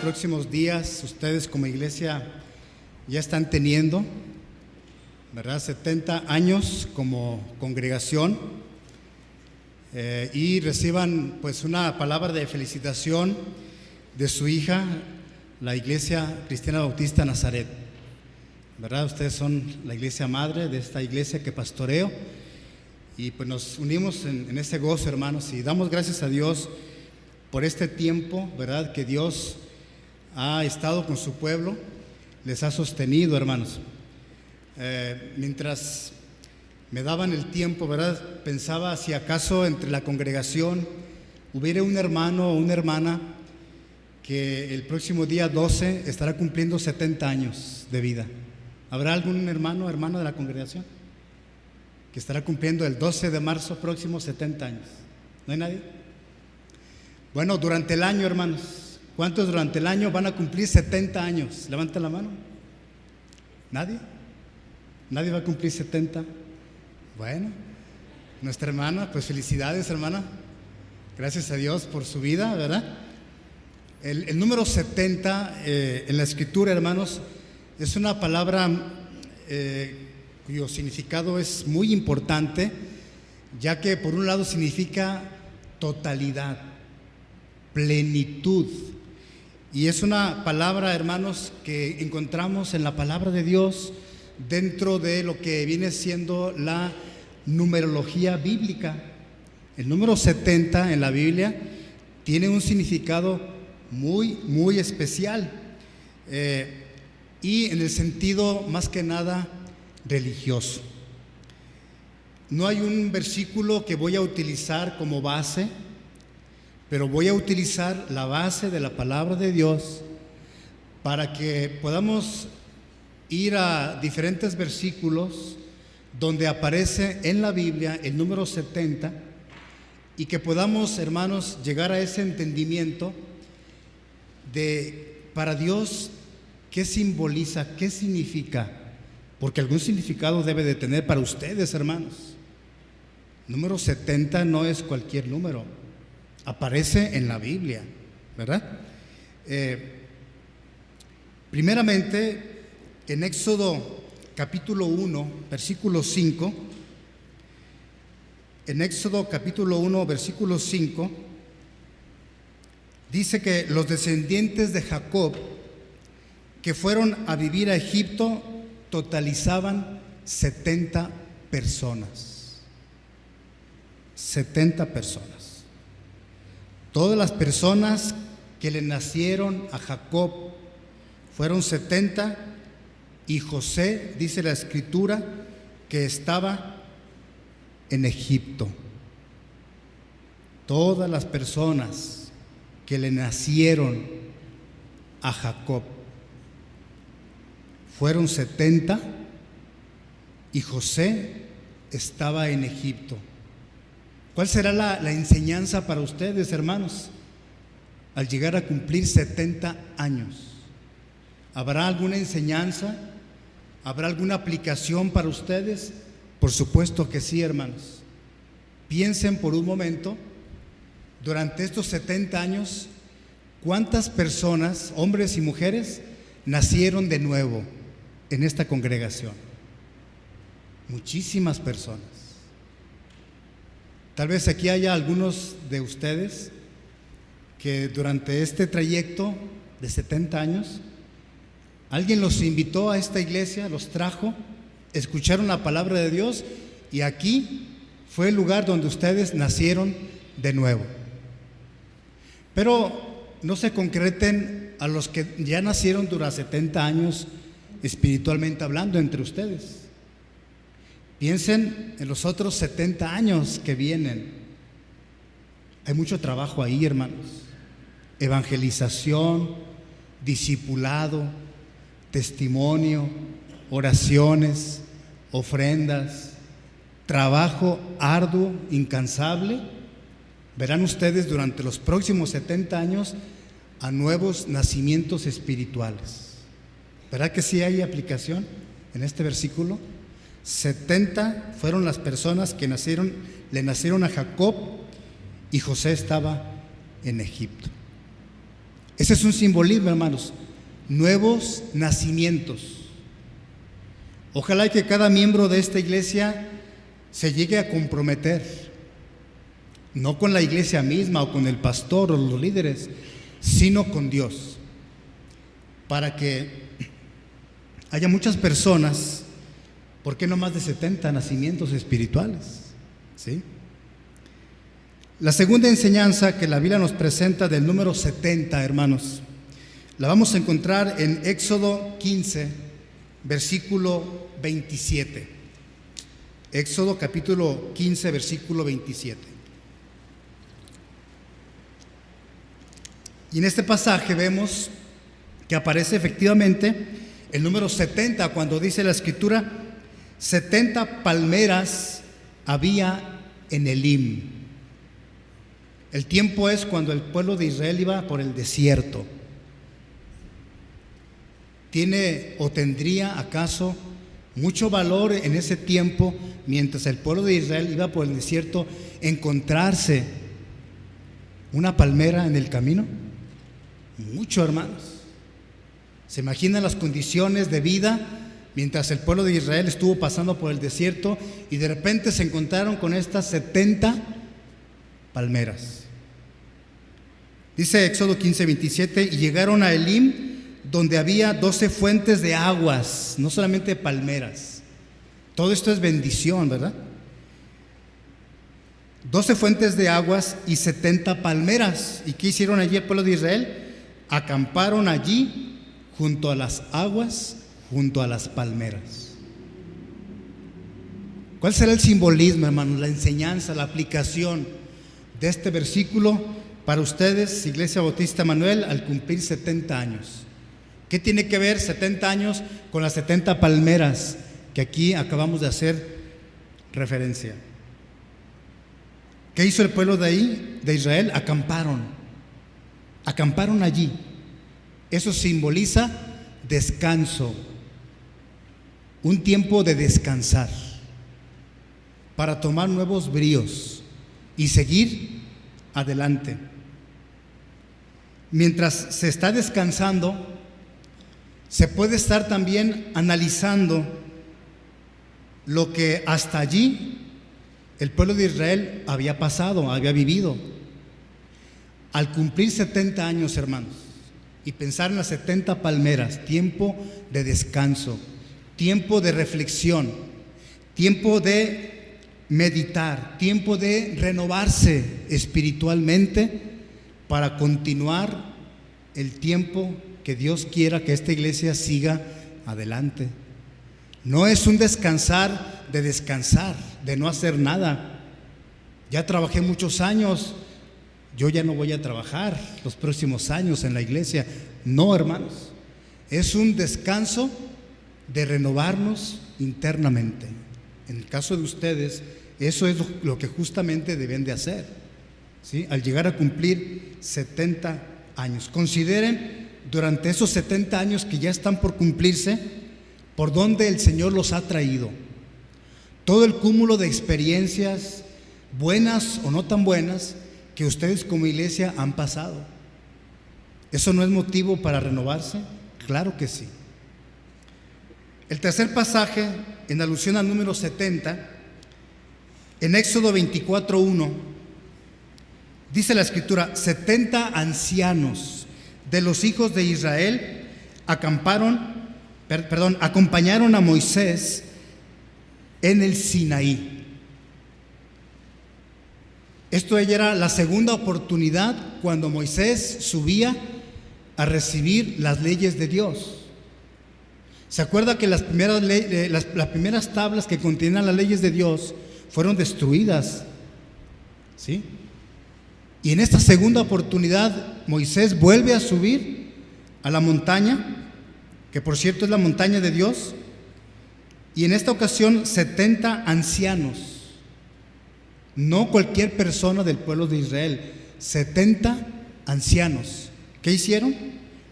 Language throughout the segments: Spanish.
próximos días ustedes como iglesia ya están teniendo, ¿verdad?, 70 años como congregación, y reciban pues una palabra de felicitación de su hija, la Iglesia Cristiana Bautista Nazaret, ¿verdad? Ustedes son la iglesia madre de esta iglesia que pastoreo, y pues nos unimos en ese gozo, hermanos, y damos gracias a Dios por este tiempo, ¿verdad?, que Dios ha estado con su pueblo, les ha sostenido, hermanos. Mientras me daban el tiempo, ¿verdad?, pensaba si acaso entre la congregación hubiera un hermano o una hermana que el próximo día 12 estará cumpliendo 70 años de vida. ¿Habrá algún hermano o hermana de la congregación que estará cumpliendo el 12 de marzo próximo 70 años? ¿No hay nadie? Bueno, durante el año, hermanos, ¿cuántos durante el año van a cumplir 70 años? Levanten la mano. ¿Nadie? ¿Nadie va a cumplir 70? Bueno, nuestra hermana, pues felicidades, hermana. Gracias a Dios por su vida, ¿verdad? El número 70 en la Escritura, hermanos, es una palabra cuyo significado es muy importante, ya que por un lado significa totalidad, plenitud, y es una palabra, hermanos, que encontramos en la palabra de Dios dentro de lo que viene siendo la numerología bíblica. El número 70 en la Biblia tiene un significado muy especial, y en el sentido más que nada religioso. No hay un versículo que voy a utilizar como base, pero voy a utilizar la base de la palabra de Dios para que podamos ir a diferentes versículos donde aparece en la Biblia el número 70 y que podamos, hermanos, llegar a ese entendimiento de para Dios qué simboliza, qué significa, porque algún significado debe de tener para ustedes, hermanos. Número 70 no es cualquier número, aparece en la Biblia, ¿verdad? Primeramente, en Éxodo capítulo 1, versículo 5, en Éxodo capítulo 1, versículo 5, dice que los descendientes de Jacob que fueron a vivir a Egipto totalizaban 70 personas. 70 personas. Todas las personas que le nacieron a Jacob fueron 70, y José, dice la Escritura, que estaba en Egipto. Todas las personas que le nacieron a Jacob fueron 70, y José estaba en Egipto. ¿Cuál será la enseñanza para ustedes, hermanos, al llegar a cumplir 70 años? ¿Habrá alguna enseñanza? ¿Habrá alguna aplicación para ustedes? Por supuesto que sí, hermanos. Piensen por un momento, durante estos 70 años, ¿cuántas personas, hombres y mujeres, nacieron de nuevo en esta congregación? Muchísimas personas. Tal vez aquí haya algunos de ustedes que durante este trayecto de 70 años, alguien los invitó a esta iglesia, los trajo, escucharon la palabra de Dios, y aquí fue el lugar donde ustedes nacieron de nuevo. Pero no se concreten a los que ya nacieron durante 70 años espiritualmente hablando entre ustedes. Piensen en los otros 70 años que vienen. Hay mucho trabajo ahí, hermanos. Evangelización, discipulado, testimonio, oraciones, ofrendas, trabajo arduo, incansable. Verán ustedes durante los próximos 70 años a nuevos nacimientos espirituales. ¿Verdad que sí hay aplicación en este versículo? 70 fueron las personas que le nacieron a Jacob, y José estaba en Egipto. Ese es un simbolismo, hermanos. Nuevos nacimientos. Ojalá que cada miembro de esta iglesia se llegue a comprometer, no con la iglesia misma o con el pastor o los líderes, sino con Dios, para que haya muchas personas. ¿Por qué no más de 70 nacimientos espirituales? ¿Sí? La segunda enseñanza que la Biblia nos presenta del número 70, hermanos, la vamos a encontrar en Éxodo 15, versículo 27. Éxodo capítulo 15, versículo 27. Y en este pasaje vemos que aparece efectivamente el número 70, cuando dice la Escritura: 70 palmeras había en Elim. El tiempo es cuando el pueblo de Israel iba por el desierto. ¿Tiene o tendría acaso mucho valor en ese tiempo, mientras el pueblo de Israel iba por el desierto, encontrarse una palmera en el camino? Mucho, hermanos. ¿Se imaginan las condiciones de vida mientras el pueblo de Israel estuvo pasando por el desierto y de repente se encontraron con estas 70 palmeras? Dice Éxodo 15, 27, y llegaron a Elim, donde había 12 fuentes de aguas, no solamente palmeras. Todo esto es bendición, ¿verdad? 12 fuentes de aguas y 70 palmeras. ¿Y qué hicieron allí el pueblo de Israel? Acamparon allí junto a las aguas, junto a las palmeras. ¿Cuál será el simbolismo, hermanos, la enseñanza, la aplicación de este versículo para ustedes, Iglesia Bautista Manuel, al cumplir 70 años? ¿Qué tiene que ver 70 años con las 70 palmeras que aquí acabamos de hacer referencia? ¿Qué hizo el pueblo de ahí, de Israel? Acamparon allí. Eso simboliza descanso, un tiempo de descansar, para tomar nuevos bríos y seguir adelante. Mientras se está descansando, se puede estar también analizando lo que hasta allí el pueblo de Israel había pasado, había vivido. Al cumplir 70 años, hermanos, y pensar en las 70 palmeras, tiempo de descanso, tiempo de reflexión, tiempo de meditar, tiempo de renovarse espiritualmente para continuar el tiempo que Dios quiera que esta iglesia siga adelante. No es un descansar, de no hacer nada. Ya trabajé muchos años, yo ya no voy a trabajar los próximos años en la iglesia. No, hermanos, es un descanso de renovarnos internamente. En el caso de ustedes, eso es lo que justamente deben de hacer, ¿sí? Al llegar a cumplir 70 años. Consideren durante esos 70 años que ya están por cumplirse, por dónde el Señor los ha traído. Todo el cúmulo de experiencias, buenas o no tan buenas, que ustedes como iglesia han pasado. ¿Eso no es motivo para renovarse? Claro que sí. El tercer pasaje, en alusión al número 70, en Éxodo 24:1, dice la Escritura: 70 ancianos de los hijos de Israel acompañaron a Moisés en el Sinaí. Esto ya era la segunda oportunidad cuando Moisés subía a recibir las leyes de Dios. ¿Se acuerda que las primeras tablas que contenían las leyes de Dios fueron destruidas? ¿Sí? Y en esta segunda oportunidad Moisés vuelve a subir a la montaña, que por cierto es la montaña de Dios, y en esta ocasión 70 ancianos, no cualquier persona del pueblo de Israel, 70 ancianos. ¿Qué hicieron?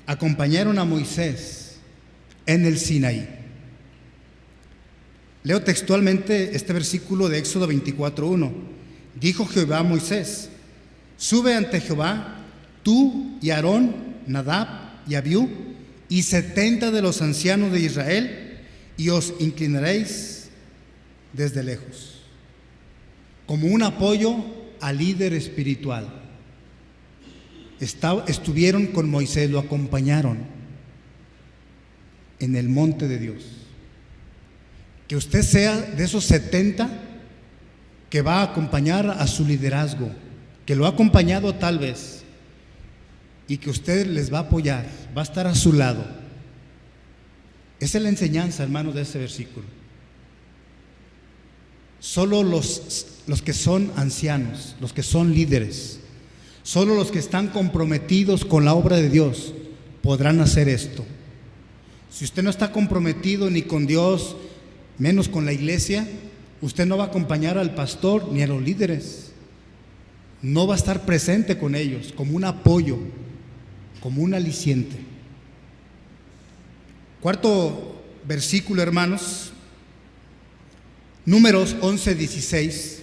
Acompañaron a Moisés en el Sinaí. Leo textualmente este versículo de Éxodo 24:1. Dijo Jehová a Moisés: sube ante Jehová, tú y Aarón, Nadab y Abiú, y 70 de los ancianos de Israel, y os inclinaréis desde lejos, como un apoyo al líder espiritual. Estuvieron con Moisés, lo acompañaron en el monte de Dios. Que usted sea de esos 70 que va a acompañar a su liderazgo, que lo ha acompañado tal vez, y que usted les va a apoyar, va a estar a su lado. Esa es la enseñanza, hermanos, de este versículo. Solo los que son ancianos, los que son líderes, solo los que están comprometidos con la obra de Dios podrán hacer esto. Si usted no está comprometido ni con Dios, menos con la iglesia, usted no va a acompañar al pastor ni a los líderes. No va a estar presente con ellos como un apoyo, como un aliciente. Cuarto versículo, hermanos, Números 11:16.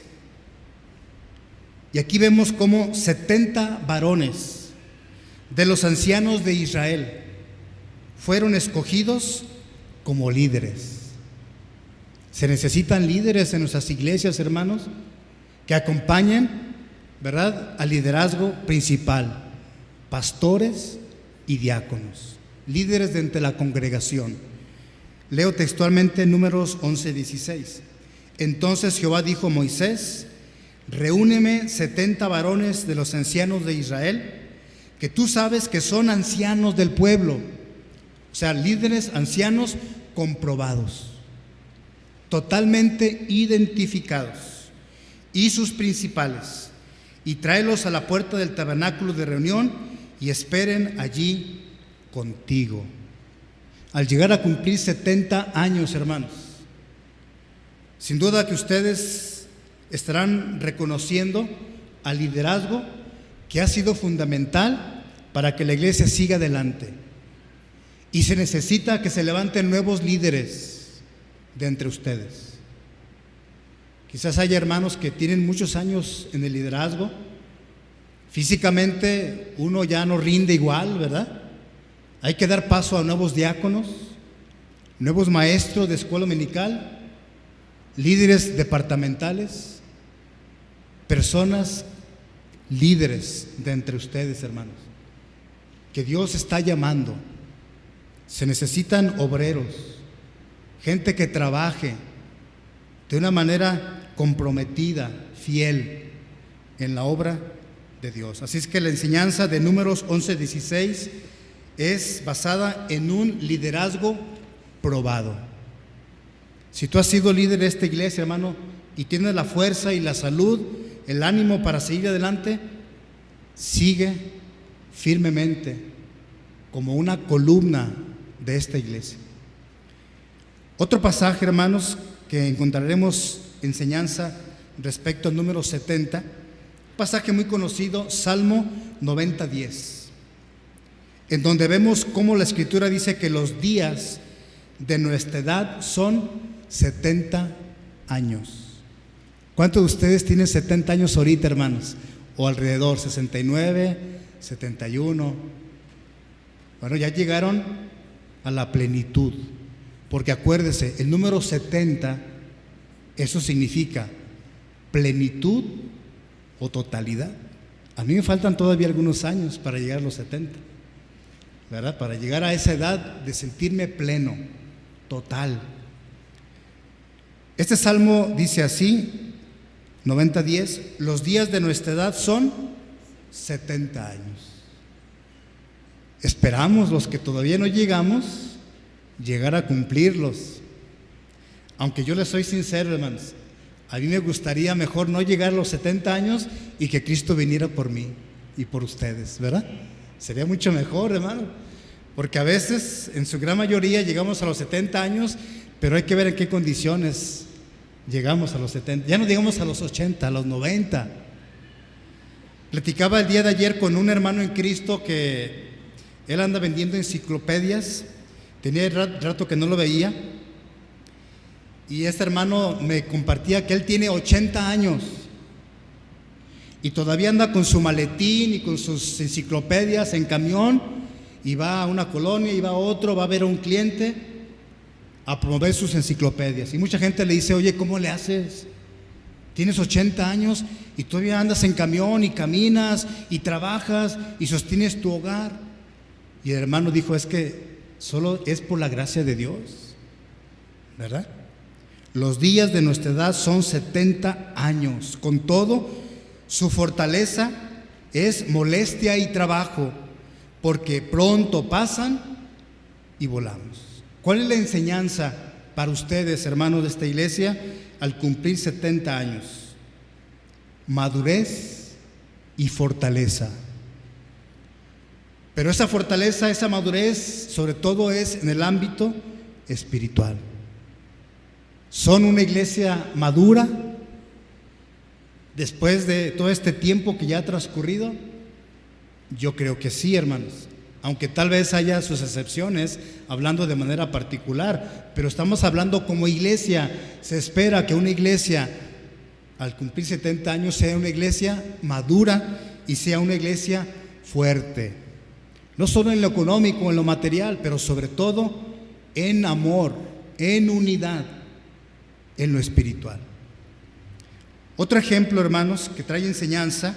Y aquí vemos cómo 70 varones de los ancianos de Israel fueron escogidos como líderes. Se necesitan líderes en nuestras iglesias, hermanos, que acompañen, ¿verdad?, al liderazgo principal, pastores y diáconos, líderes de entre la congregación. Leo textualmente Números 11:16. Entonces Jehová dijo a Moisés: reúneme 70 varones de los ancianos de Israel, que tú sabes que son ancianos del pueblo, o sea, líderes ancianos comprobados, totalmente identificados, y sus principales, y tráelos a la puerta del tabernáculo de reunión y esperen allí contigo. Al llegar a cumplir 70 años, hermanos, sin duda que ustedes estarán reconociendo al liderazgo que ha sido fundamental para que la iglesia siga adelante. Y se necesita que se levanten nuevos líderes de entre ustedes. Quizás haya hermanos que tienen muchos años en el liderazgo. Físicamente uno ya no rinde igual, ¿verdad? Hay que dar paso a nuevos diáconos, nuevos maestros de escuela dominical, líderes departamentales, personas líderes de entre ustedes, hermanos, que Dios está llamando. Se necesitan obreros, gente que trabaje de una manera comprometida, fiel en la obra de Dios. Así es que la enseñanza de Números 11:16 es basada en un liderazgo probado. Si tú has sido líder de esta iglesia, hermano, y tienes la fuerza y la salud, el ánimo para seguir adelante, sigue firmemente como una columna de esta iglesia. Otro pasaje, hermanos, que encontraremos enseñanza respecto al número 70, un pasaje muy conocido, Salmo 90:10, en donde vemos cómo la Escritura dice que los días de nuestra edad son 70 años. ¿Cuántos de ustedes tienen 70 años ahorita, hermanos? O alrededor, 69, 71. Bueno, ya llegaron a la plenitud, porque acuérdese, el número 70, eso significa plenitud o totalidad. A mí me faltan todavía algunos años para llegar a los 70, ¿verdad? Para llegar a esa edad de sentirme pleno, total. Este salmo dice así, 90:10, los días de nuestra edad son 70 años. Esperamos, los que todavía no llegamos, llegar a cumplirlos. Aunque yo les soy sincero, hermanos, a mí me gustaría mejor no llegar a los 70 años y que Cristo viniera por mí y por ustedes, ¿verdad? Sería mucho mejor, hermano, porque a veces, en su gran mayoría, llegamos a los 70 años, pero hay que ver en qué condiciones llegamos a los 70. Ya no digamos a los 80, a los 90. Platicaba el día de ayer con un hermano en Cristo que él anda vendiendo enciclopedias. Tenía rato que no lo veía. Y este hermano me compartía que él tiene 80 años y todavía anda con su maletín y con sus enciclopedias en camión y va a una colonia, y va a otro, va a ver a un cliente a promover sus enciclopedias. Y mucha gente le dice: oye, ¿cómo le haces? Tienes 80 años y todavía andas en camión y caminas y trabajas y sostienes tu hogar. Y el hermano dijo: es que solo es por la gracia de Dios, ¿verdad? Los días de nuestra edad son 70 años. Con todo, su fortaleza es molestia y trabajo, porque pronto pasan y volamos. ¿Cuál es la enseñanza para ustedes, hermanos de esta iglesia, al cumplir 70 años? Madurez y fortaleza. Pero esa fortaleza, esa madurez, sobre todo es en el ámbito espiritual. ¿Son una iglesia madura después de todo este tiempo que ya ha transcurrido? Yo creo que sí, hermanos, aunque tal vez haya sus excepciones, hablando de manera particular, pero estamos hablando como iglesia. Se espera que una iglesia al cumplir 70 años sea una iglesia madura y sea una iglesia fuerte, no solo en lo económico, en lo material, pero sobre todo en amor, en unidad, en lo espiritual. Otro ejemplo, hermanos, que trae enseñanza: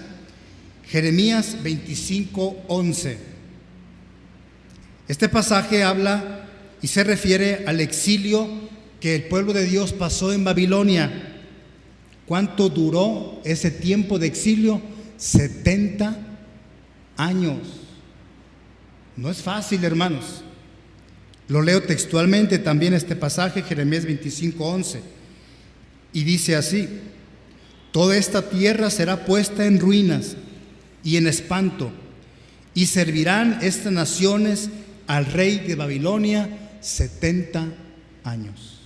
Jeremías 25:11. Este pasaje habla y se refiere al exilio que el pueblo de Dios pasó en Babilonia. ¿Cuánto duró ese tiempo de exilio? 70 años. No es fácil, hermanos. Lo leo textualmente también este pasaje, Jeremías 25:11, y dice así: toda esta tierra será puesta en ruinas y en espanto, y servirán estas naciones al rey de Babilonia 70 años.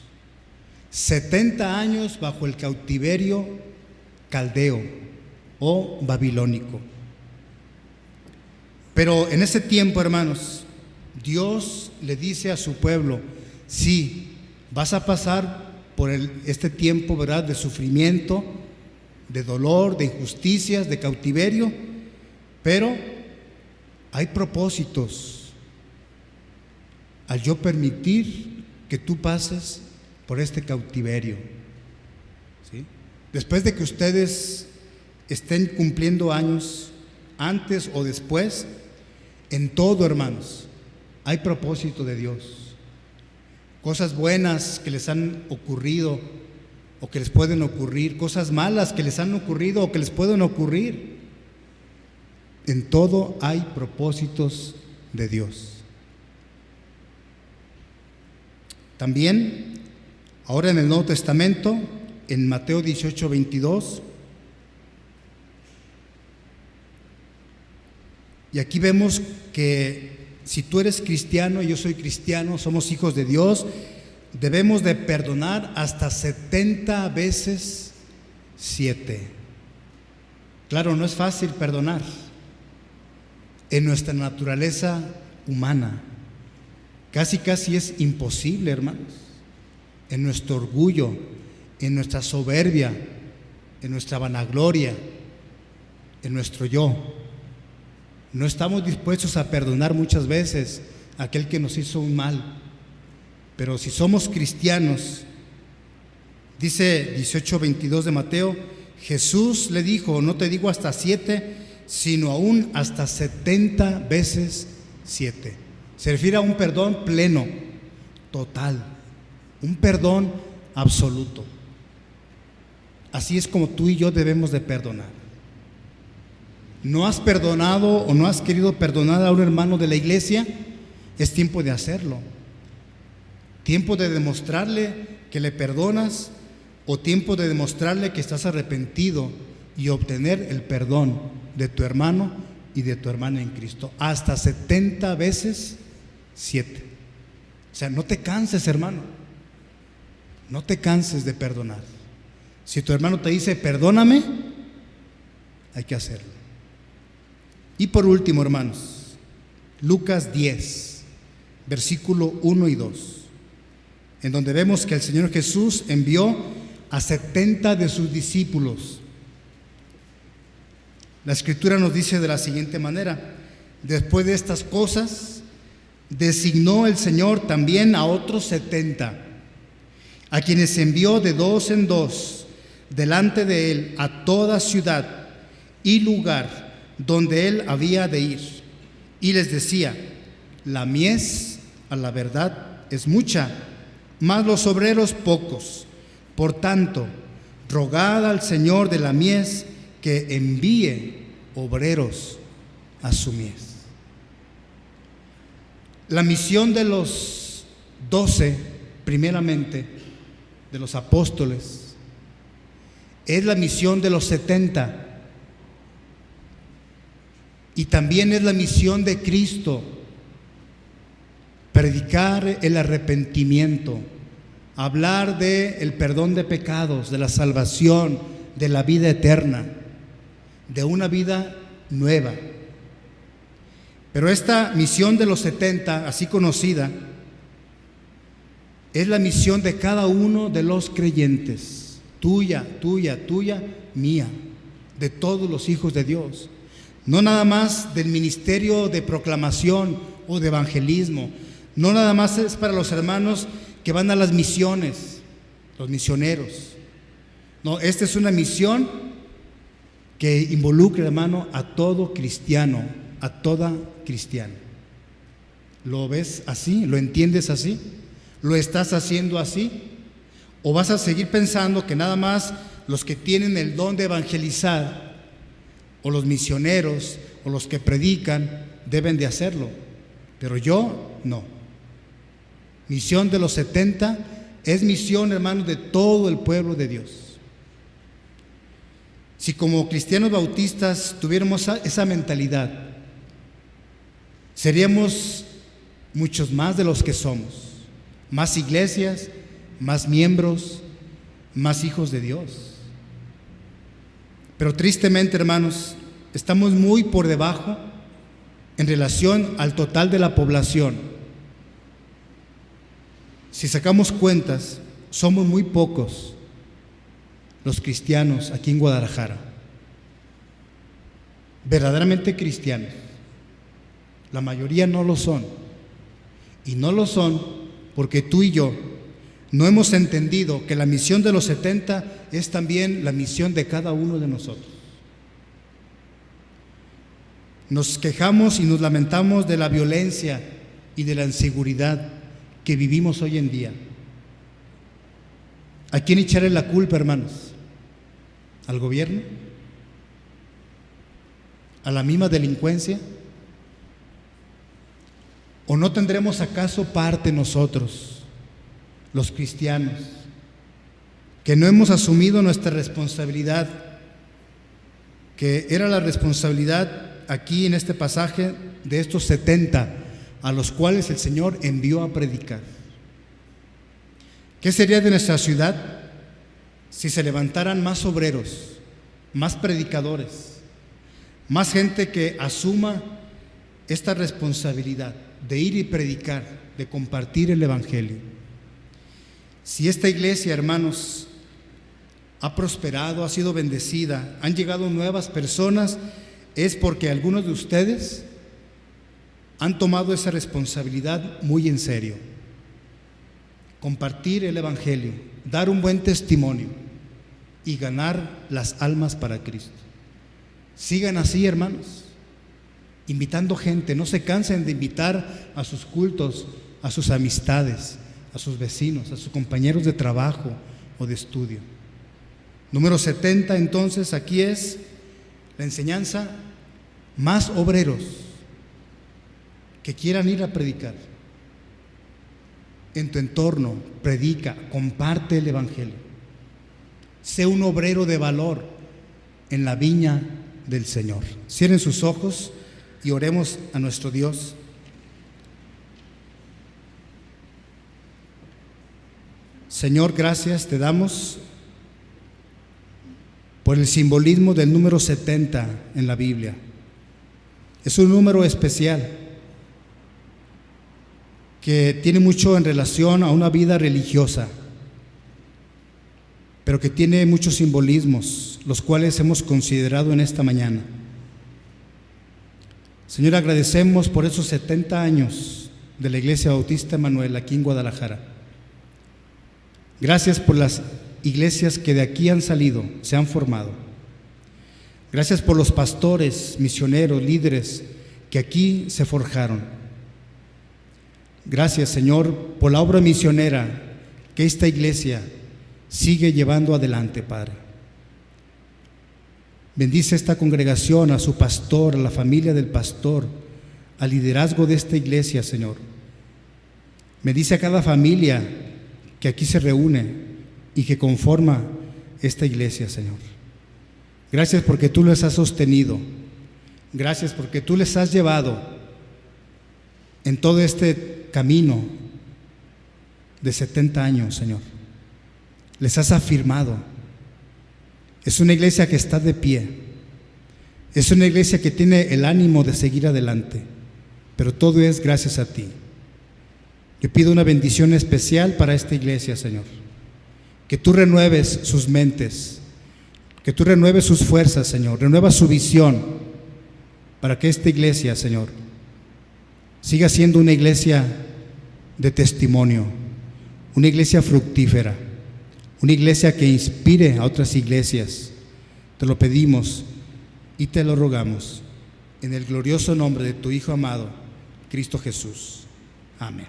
70 años bajo el cautiverio caldeo o babilónico. Pero en ese tiempo, hermanos, Dios le dice a su pueblo: sí, vas a pasar por este tiempo, ¿verdad?, de sufrimiento, de dolor, de injusticias, de cautiverio, pero hay propósitos al yo permitir que tú pases por este cautiverio, ¿sí? Después de que ustedes estén cumpliendo años, antes o después, en todo, hermanos, hay propósito de Dios. Cosas buenas que les han ocurrido o que les pueden ocurrir, cosas malas que les han ocurrido o que les pueden ocurrir. En todo hay propósitos de Dios. También, ahora en el Nuevo Testamento, en Mateo 18:22, y aquí vemos que si tú eres cristiano y yo soy cristiano, somos hijos de Dios, debemos de perdonar hasta 70 veces 7. Claro, no es fácil perdonar en nuestra naturaleza humana. Casi es imposible, hermanos. En nuestro orgullo, en nuestra soberbia, en nuestra vanagloria, en nuestro yo, no estamos dispuestos a perdonar muchas veces a aquel que nos hizo un mal. Pero si somos cristianos, dice 18:22 de Mateo, Jesús le dijo: no te digo hasta 7, sino aún hasta 70 veces 7. Se refiere a un perdón pleno, total, un perdón absoluto. Así es como tú y yo debemos de perdonar. ¿No has perdonado o no has querido perdonar a un hermano de la iglesia? Es tiempo de hacerlo. Tiempo de demostrarle que le perdonas, o tiempo de demostrarle que estás arrepentido y obtener el perdón de tu hermano y de tu hermana en Cristo. Hasta 70 veces 7. O sea, no te canses, hermano. No te canses de perdonar. Si tu hermano te dice perdóname, hay que hacerlo. Y por último, hermanos, Lucas 10, versículo 1 y 2, en donde vemos que el Señor Jesús envió a 70 de sus discípulos. La Escritura nos dice de la siguiente manera: después de estas cosas, designó el Señor también a otros 70, a quienes envió de dos en dos delante de él a toda ciudad y lugar donde él había de ir. Y les decía: la mies, a la verdad, es mucha, mas los obreros pocos. Por tanto, rogad al Señor de la mies que envíe obreros a su mies. La misión de los 12, primeramente, de los apóstoles, es la misión de los 70, y también es la misión de Cristo: predicar el arrepentimiento, hablar del perdón de pecados, de la salvación, de la vida eterna, de una vida nueva. Pero esta misión de los 70, así conocida, es la misión de cada uno de los creyentes, tuya, tuya, tuya, mía, de todos los hijos de Dios. No nada más del ministerio de proclamación o de evangelismo, no nada más es para los hermanos que van a las misiones, los misioneros. No, esta es una misión que involucra, hermano, a todo cristiano, a toda cristiana. ¿Lo ves así? ¿Lo entiendes así? ¿Lo estás haciendo así? ¿O vas a seguir pensando que nada más los que tienen el don de evangelizar, o los misioneros, o los que predican, deben de hacerlo? Pero yo no. Misión de los 70 es misión, hermanos, de todo el pueblo de Dios. Si como cristianos bautistas tuviéramos esa mentalidad, seríamos muchos más de los que somos. Más iglesias, más miembros, más hijos de Dios. Pero tristemente, hermanos, estamos muy por debajo en relación al total de la población. Si sacamos cuentas, somos muy pocos los cristianos aquí en Guadalajara, verdaderamente cristianos. La mayoría no lo son, y no lo son porque tú y yo no hemos entendido que la misión de los 70 es también la misión de cada uno de nosotros. Nos quejamos y nos lamentamos de la violencia y de la inseguridad que vivimos hoy en día. ¿A quién echarle la culpa, hermanos? ¿Al gobierno? ¿A la misma delincuencia? ¿O no tendremos acaso parte nosotros, los cristianos, que no hemos asumido nuestra responsabilidad, que era la responsabilidad aquí en este pasaje de estos 70 a los cuales el Señor envió a predicar? ¿Qué sería de nuestra ciudad si se levantaran más obreros, más predicadores, más gente que asuma esta responsabilidad de ir y predicar, de compartir el evangelio? Si esta iglesia, hermanos, ha prosperado, ha sido bendecida, han llegado nuevas personas, es porque algunos de ustedes han tomado esa responsabilidad muy en serio. Compartir el evangelio, dar un buen testimonio y ganar las almas para Cristo. Sigan así, hermanos, invitando gente. No se cansen de invitar a sus cultos, a sus amistades, a sus vecinos, a sus compañeros de trabajo o de estudio. Número 70, entonces, aquí es la enseñanza: más obreros que quieran ir a predicar. En tu entorno, predica, comparte el evangelio. Sé un obrero de valor en la viña del Señor. Cierren sus ojos y oremos a nuestro Dios. Señor, gracias te damos por el simbolismo del número 70 en la Biblia. Es un número especial que tiene mucho en relación a una vida religiosa, pero que tiene muchos simbolismos, los cuales hemos considerado en esta mañana. Señor, agradecemos por esos 70 años de la Iglesia Bautista Emanuel aquí en Guadalajara. Gracias por las iglesias que de aquí han salido, se han formado. Gracias por los pastores, misioneros, líderes que aquí se forjaron. Gracias, Señor, por la obra misionera que esta iglesia sigue llevando adelante, Padre. Bendice esta congregación, a su pastor, a la familia del pastor, al liderazgo de esta iglesia, Señor. Bendice a cada familia que aquí se reúne y que conforma esta iglesia, Señor. Gracias porque tú les has sostenido. Gracias porque tú les has llevado en todo este camino de 70 años, Señor. Les has afirmado. Es una iglesia que está de pie. Es una iglesia que tiene el ánimo de seguir adelante. Pero todo es gracias a ti. Yo pido una bendición especial para esta iglesia, Señor. Que tú renueves sus mentes, que tú renueves sus fuerzas, Señor. Renueva su visión para que esta iglesia, Señor, siga siendo una iglesia de testimonio, una iglesia fructífera, una iglesia que inspire a otras iglesias. Te lo pedimos y te lo rogamos en el glorioso nombre de tu Hijo amado, Cristo Jesús. Amén.